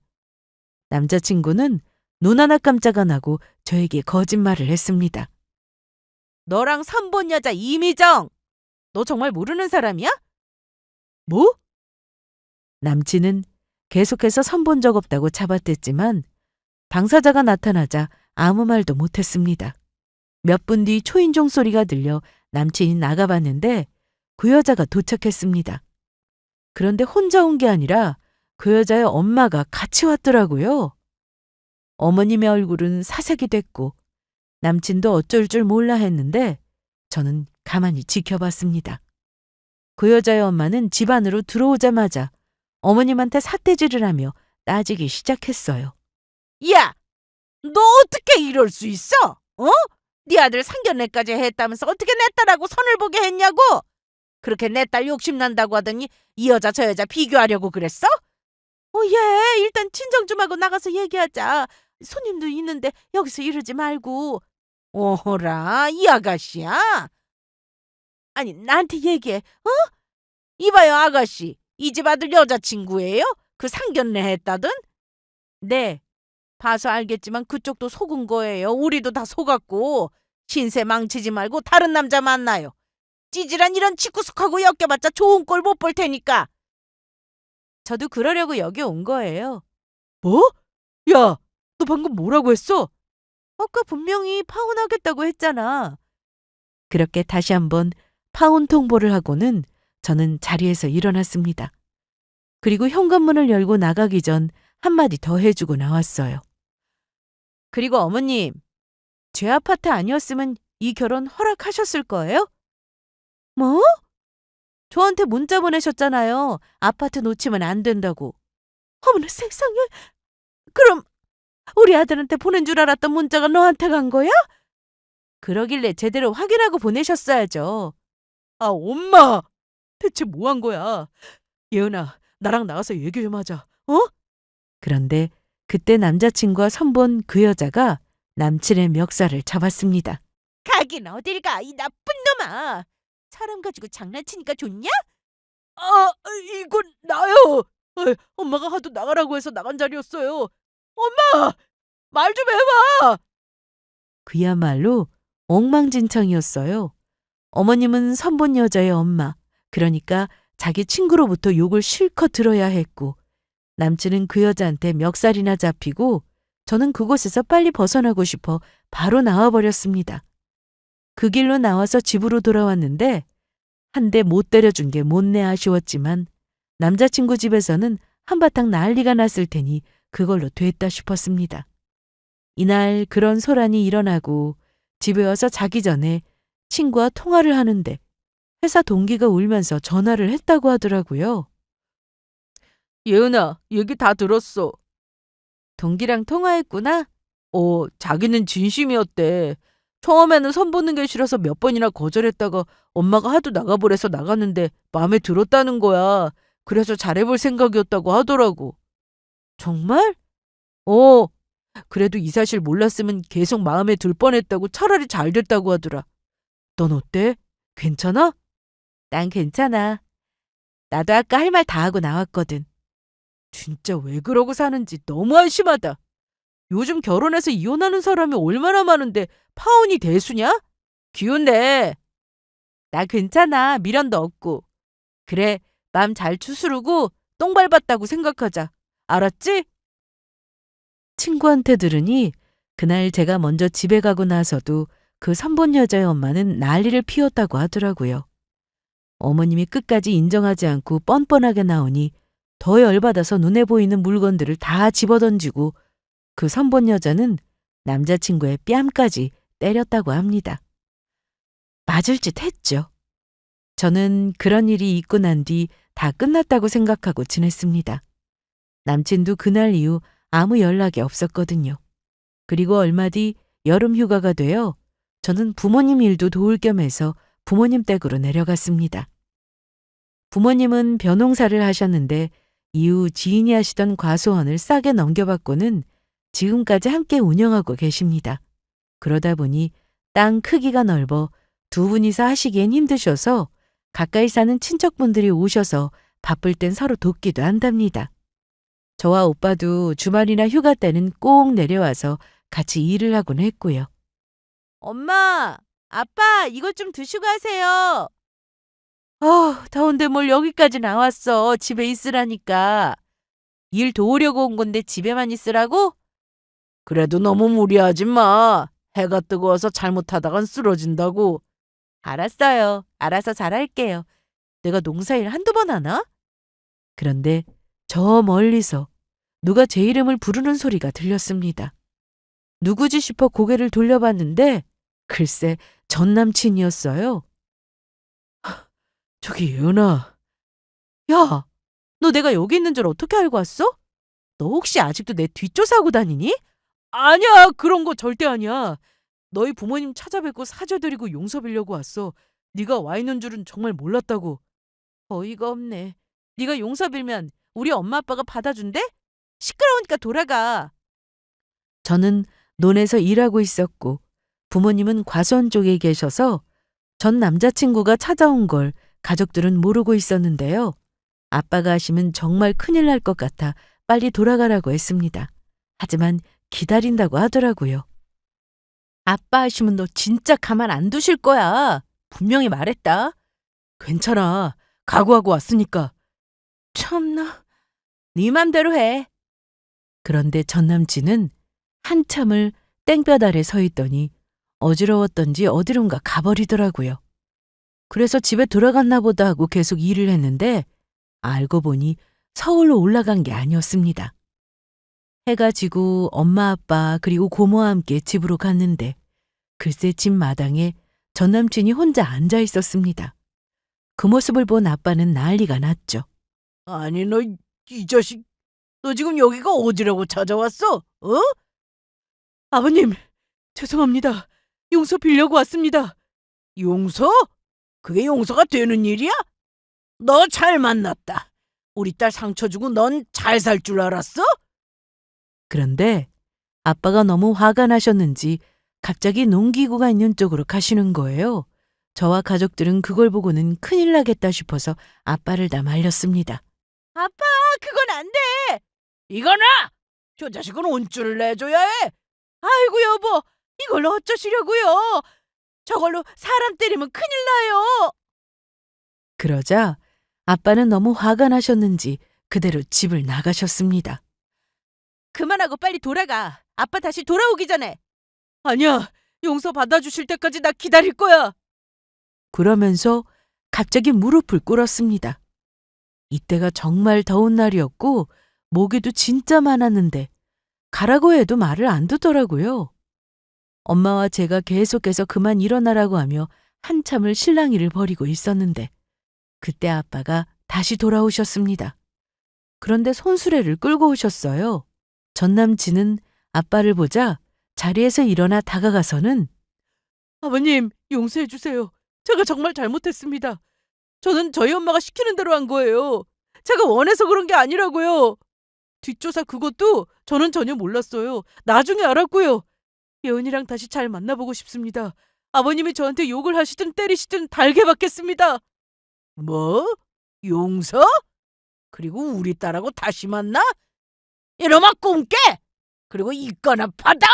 남자친구는 눈 하나 깜짝 안 하고 저에게 거짓말을 했습니다. 너랑 선 본 여자 이미정! 너 정말 모르는 사람이야? 뭐? 남친은 계속해서 선 본 적 없다고 잡아댔지만 당사자가 나타나자 아무 말도 못했습니다. 몇 분 뒤 초인종 소리가 들려 남친이 나가봤는데 그 여자가 도착했습니다. 그런데 혼자 온 게 아니라 그 여자의 엄마가 같이 왔더라고요. 어머님의 얼굴은 사색이 됐고 남친도 어쩔 줄 몰라 했는데 저는 가만히 지켜봤습니다. 그 여자의 엄마는 집 안으로 들어오자마자 어머님한테 삿대질을 하며 따지기 시작했어요. 야! 너 어떻게 이럴 수 있어? 어? 네 아들 상견례까지 했다면서 어떻게 내 딸하고 선을 보게 했냐고? 그렇게 내 딸 욕심난다고 하더니 이 여자 저 여자 비교하려고 그랬어? 얘 일단 진정 좀 하고 나가서 얘기하자. 손님도 있는데 여기서 이러지 말고. 오호라, 이 아가씨야? 아니, 나한테 얘기해. 어? 이봐요, 아가씨. 이 집 아들 여자친구예요? 그 상견례 했다던? 네. 봐서 알겠지만 그쪽도 속은 거예요. 우리도 다 속았고. 신세 망치지 말고 다른 남자 만나요. 찌질한 이런 치구숙하고 엮여봤자 좋은 꼴 못 볼 테니까. 저도 그러려고 여기 온 거예요. 뭐? 야, 너 방금 뭐라고 했어? 아까 분명히 파혼하겠다고 했잖아. 그렇게 다시 한번 파혼 통보를 하고는 저는 자리에서 일어났습니다. 그리고 현관문을 열고 나가기 전 한마디 더 해주고 나왔어요. 그리고 어머님, 제 아파트 아니었으면 이 결혼 허락하셨을 거예요? 뭐? 저한테 문자 보내셨잖아요. 아파트 놓치면 안 된다고. 어머나 세상에. 그럼 우리 아들한테 보낸 줄 알았던 문자가 너한테 간 거야? 그러길래 제대로 확인하고 보내셨어야죠. 아, 엄마! 대체 뭐 한 거야? 예은아, 나랑 나가서 얘기 좀 하자. 어? 그런데 그때 남자친구와 선본 그 여자가 남친의 멱살을 잡았습니다. 가긴 어딜 가, 이 나쁜 놈아. 사람 가지고 장난치니까 좋냐? 아, 이건 나요. 엄마가 하도 나가라고 해서 나간 자리였어요. 엄마! 말 좀 해봐! 그야말로 엉망진창이었어요. 어머님은 선본 여자의 엄마, 그러니까 자기 친구로부터 욕을 실컷 들어야 했고, 남친은 그 여자한테 멱살이나 잡히고, 저는 그곳에서 빨리 벗어나고 싶어 바로 나와버렸습니다. 그 길로 나와서 집으로 돌아왔는데 한 대 못 때려준 게 못내 아쉬웠지만 남자친구 집에서는 한바탕 난리가 났을 테니 그걸로 됐다 싶었습니다. 이날 그런 소란이 일어나고 집에 와서 자기 전에 친구와 통화를 하는데 회사 동기가 울면서 전화를 했다고 하더라고요. 예은아, 얘기 다 들었어. 동기랑 통화했구나? 자기는 진심이었대. 처음에는 선 보는 게 싫어서 몇 번이나 거절했다가 엄마가 하도 나가보래서 나갔는데 마음에 들었다는 거야. 그래서 잘해볼 생각이었다고 하더라고. 정말? 어, 그래도 이 사실 몰랐으면 계속 마음에 들 뻔했다고 차라리 잘 됐다고 하더라. 넌 어때? 괜찮아? 난 괜찮아. 나도 아까 할 말 다 하고 나왔거든. 진짜 왜 그러고 사는지 너무 한심하다. 요즘 결혼해서 이혼하는 사람이 얼마나 많은데 파혼이 대수냐? 기운내. 나 괜찮아. 미련도 없고. 그래, 마음 잘 추스르고 똥 밟았다고 생각하자. 알았지? 친구한테 들으니 그날 제가 먼저 집에 가고 나서도 그 선본 여자의 엄마는 난리를 피웠다고 하더라고요. 어머님이 끝까지 인정하지 않고 뻔뻔하게 나오니 더 열받아서 눈에 보이는 물건들을 다 집어던지고 그 선본 여자는 남자친구의 뺨까지 때렸다고 합니다. 맞을 짓 했죠. 저는 그런 일이 있고 난 뒤 다 끝났다고 생각하고 지냈습니다. 남친도 그날 이후 아무 연락이 없었거든요. 그리고 얼마 뒤 여름 휴가가 되어 저는 부모님 일도 도울 겸 해서 부모님 댁으로 내려갔습니다. 부모님은 벼농사를 하셨는데 이후 지인이 하시던 과수원을 싸게 넘겨받고는 지금까지 함께 운영하고 계십니다. 그러다 보니 땅 크기가 넓어 두 분이서 하시기엔 힘드셔서 가까이 사는 친척분들이 오셔서 바쁠 땐 서로 돕기도 한답니다. 저와 오빠도 주말이나 휴가 때는 꼭 내려와서 같이 일을 하곤 했고요. 엄마, 아빠, 이것 좀 드시고 가세요. 더운데 뭘 여기까지 나왔어. 집에 있으라니까. 일 도우려고 온 건데 집에만 있으라고? 그래도 너무 무리하지 마. 해가 뜨거워서 잘못하다간 쓰러진다고. 알았어요. 알아서 잘할게요. 내가 농사일 한두 번 하나? 그런데 저 멀리서 누가 제 이름을 부르는 소리가 들렸습니다. 누구지 싶어 고개를 돌려봤는데 글쎄 전 남친이었어요. 저기 예은아. 야, 너 내가 여기 있는 줄 어떻게 알고 왔어? 너 혹시 아직도 내 뒷조사하고 다니니? 아니야, 그런 거 절대 아니야. 너희 부모님 찾아뵙고 사죄드리고 용서 빌려고 왔어. 네가 와 있는 줄은 정말 몰랐다고. 어이가 없네. 네가 용서 빌면 우리 엄마 아빠가 받아준대? 시끄러우니까 돌아가. 저는 논에서 일하고 있었고 부모님은 과수원 쪽에 계셔서 전 남자친구가 찾아온 걸 가족들은 모르고 있었는데요. 아빠가 하시면 정말 큰일 날 것 같아 빨리 돌아가라고 했습니다. 하지만 기다린다고 하더라고요. 아빠 하시면 너 진짜 가만 안 두실 거야. 분명히 말했다. 괜찮아. 각오하고 왔으니까. 참나. 네 맘대로 해. 그런데 전 남친은 한참을 땡볕 아래 서 있더니 어지러웠던지 어디론가 가버리더라고요. 그래서 집에 돌아갔나 보다 하고 계속 일을 했는데 알고 보니 서울로 올라간 게 아니었습니다. 해가 지고 엄마 아빠 그리고 고모와 함께 집으로 갔는데 글쎄 집 마당에 전 남친이 혼자 앉아 있었습니다. 그 모습을 본 아빠는 난리가 났죠. 아니 너 이 자식, 너 지금 여기가 어디라고 찾아왔어? 어? 아버님, 죄송합니다. 용서 빌려고 왔습니다. 용서? 그게 용서가 되는 일이야? 너 잘 만났다. 우리 딸 상처 주고 넌 잘 살 줄 알았어? 그런데 아빠가 너무 화가 나셨는지 갑자기 농기구가 있는 쪽으로 가시는 거예요. 저와 가족들은 그걸 보고는 큰일 나겠다 싶어서 아빠를 다 말렸습니다. 아빠, 그건 안 돼! 이거나! 저 자식은 온줄을 내줘야 해! 아이고 여보, 이걸로 어쩌시려고요? 저걸로 사람 때리면 큰일 나요! 그러자 아빠는 너무 화가 나셨는지 그대로 집을 나가셨습니다. 그만하고 빨리 돌아가. 아빠 다시 돌아오기 전에. 아니야. 용서 받아주실 때까지 나 기다릴 거야. 그러면서 갑자기 무릎을 꿇었습니다. 이때가 정말 더운 날이었고 모기도 진짜 많았는데 가라고 해도 말을 안 듣더라고요. 엄마와 제가 계속해서 그만 일어나라고 하며 한참을 실랑이를 벌이고 있었는데 그때 아빠가 다시 돌아오셨습니다. 그런데 손수레를 끌고 오셨어요. 전 남친은 아빠를 보자 자리에서 일어나 다가가서는 아버님, 용서해 주세요. 제가 정말 잘못했습니다. 저는 저희 엄마가 시키는 대로 한 거예요. 제가 원해서 그런 게 아니라고요. 뒷조사 그것도 저는 전혀 몰랐어요. 나중에 알았고요. 예은이랑 다시 잘 만나보고 싶습니다. 아버님이 저한테 욕을 하시든 때리시든 달게 받겠습니다. 뭐? 용서? 그리고 우리 딸하고 다시 만나? 이놈아 꿈깨! 그리고 이거나 받아!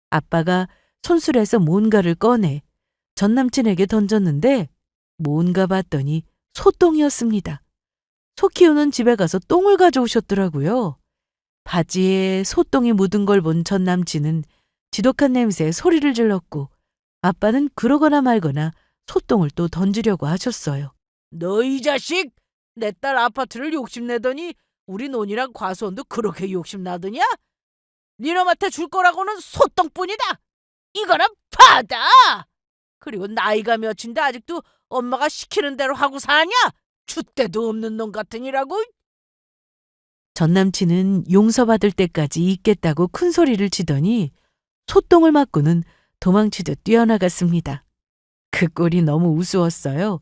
아빠가 손술에서 뭔가를 꺼내 전 남친에게 던졌는데 뭔가 봤더니 소똥이었습니다. 소 키우는 집에 가서 똥을 가져오셨더라고요. 바지에 소똥이 묻은 걸 본 전 남친은 지독한 냄새에 소리를 질렀고 아빠는 그러거나 말거나 소똥을 또 던지려고 하셨어요. 너 이 자식! 내 딸 아파트를 욕심내더니 우리 논이랑 과수원도 그렇게 욕심나더냐? 니놈한테 줄 거라고는 소똥뿐이다! 이거나 받아! 그리고 나이가 몇인데 아직도 엄마가 시키는 대로 하고 사냐? 줏대도 없는 놈 같으니라고. 전 남친은 용서받을 때까지 있겠다고 큰 소리를 치더니 소똥을 맞고는 도망치듯 뛰어나갔습니다. 그 꼴이 너무 우스웠어요.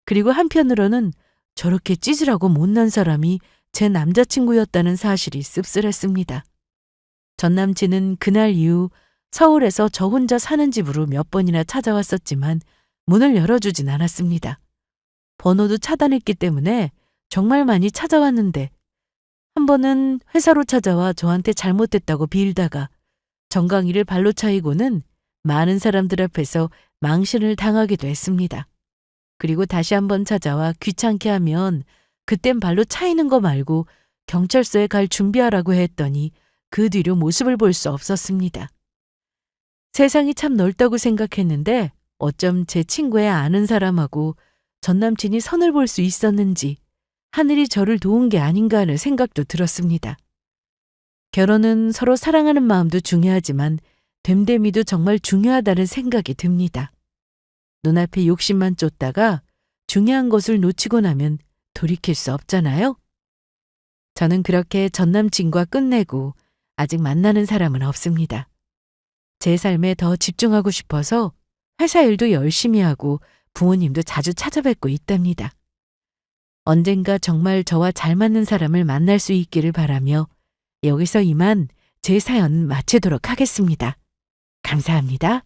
그리고 한편으로는 저렇게 찌질하고 못난 사람이 제 남자친구였다는 사실이 씁쓸했습니다. 전 남친은 그날 이후 서울에서 저 혼자 사는 집으로 몇 번이나 찾아왔었지만 문을 열어주진 않았습니다. 번호도 차단했기 때문에 정말 많이 찾아왔는데 한 번은 회사로 찾아와 저한테 잘못됐다고 빌다가 정강이를 발로 차이고는 많은 사람들 앞에서 망신을 당하기도 했습니다. 그리고 다시 한 번 찾아와 귀찮게 하면 그땐 발로 차이는 거 말고 경찰서에 갈 준비하라고 했더니 그 뒤로 모습을 볼 수 없었습니다. 세상이 참 넓다고 생각했는데 어쩜 제 친구의 아는 사람하고 전 남친이 선을 볼 수 있었는지 하늘이 저를 도운 게 아닌가 하는 생각도 들었습니다. 결혼은 서로 사랑하는 마음도 중요하지만 됨됨이도 정말 중요하다는 생각이 듭니다. 눈앞에 욕심만 쫓다가 중요한 것을 놓치고 나면 돌이킬 수 없잖아요. 저는 그렇게 전 남친과 끝내고 아직 만나는 사람은 없습니다. 제 삶에 더 집중하고 싶어서 회사 일도 열심히 하고 부모님도 자주 찾아뵙고 있답니다. 언젠가 정말 저와 잘 맞는 사람을 만날 수 있기를 바라며 여기서 이만 제 사연 마치도록 하겠습니다. 감사합니다.